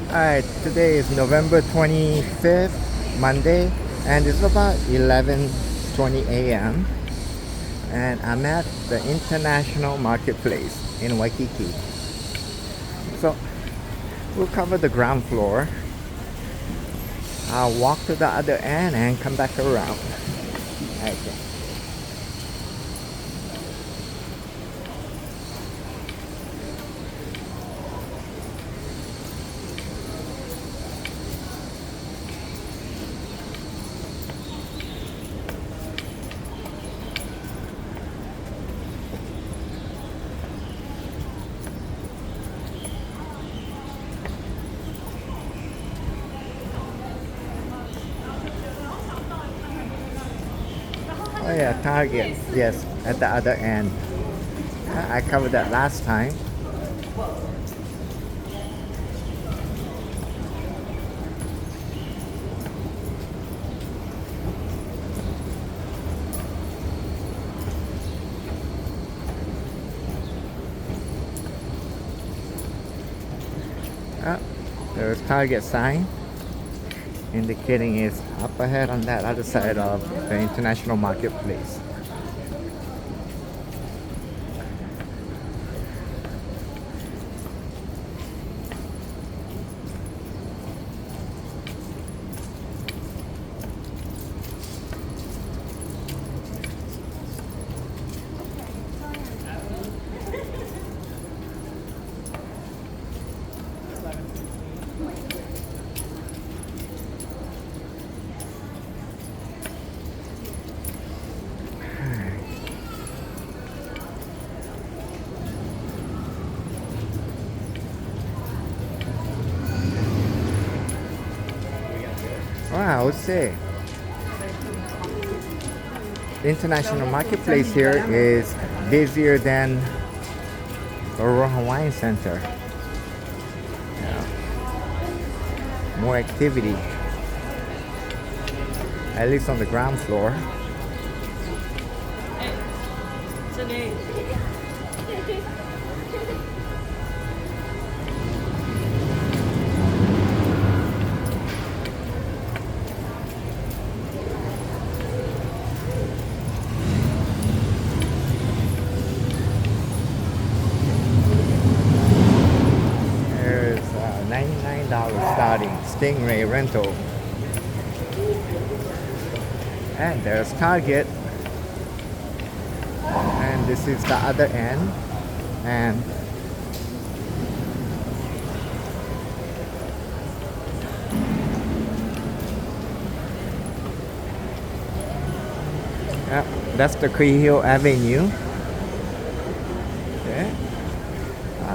Alright, today is November 25th, Monday, and it's about 11:20 a.m. and I'm at the International Marketplace in Waikiki. So we'll cover the ground floor. I'll walk to the other end and come back around. Okay. Oh yeah, Target. Yes, at the other end. I covered that last time. Oh, there's Target sign indicating it's up ahead on that other side of the International Marketplace. Well, I would say the International Marketplace here is busier than the Royal Hawaiian Center. Yeah. More activity, at least on the ground floor. There's $99 starting Stingray rental. And there's Target. And this is the other end. And yeah, that's the Kuihio Avenue. Okay.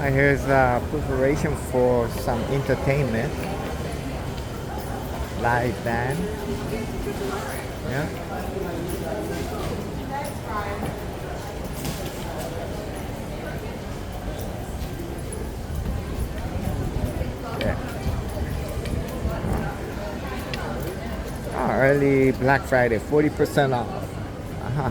Here's preparation for some entertainment. Live band. Yeah. Yeah. Oh, early Black Friday, 40% off. Uh-huh.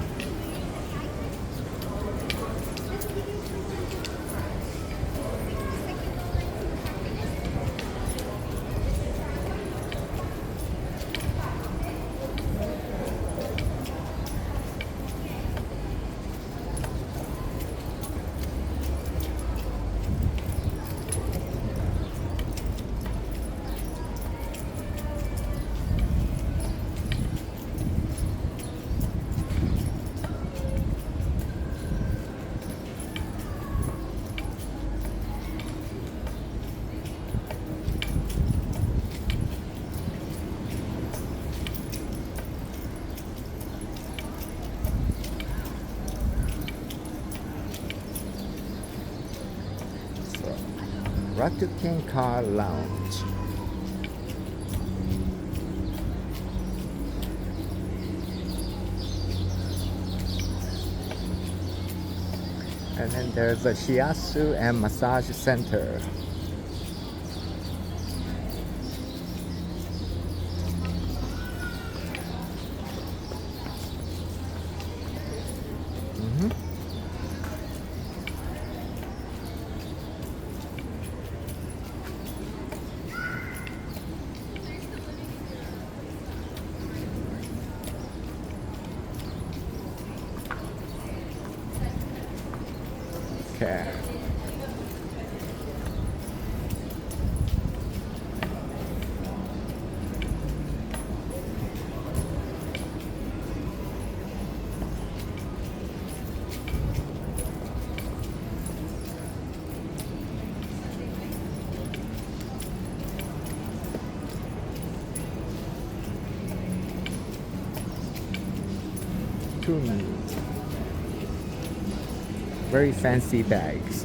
Ratuken Car Lounge. And then there's a shiatsu and massage center. Okay. Two very fancy bags.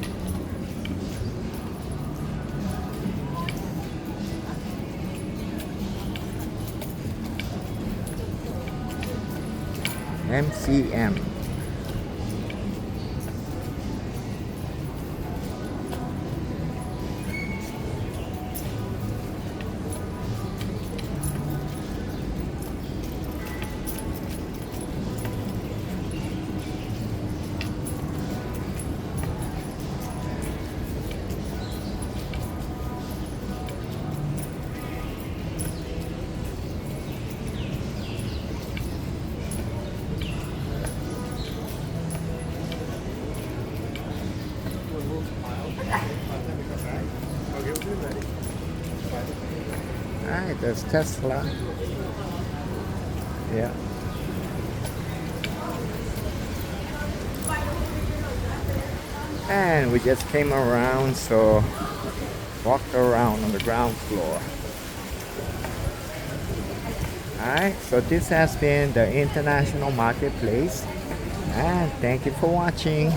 MCM. Alright, there's Tesla. Yeah. And we just came around, so walked around on the ground floor. Alright, so this has been the International Marketplace, and thank you for watching.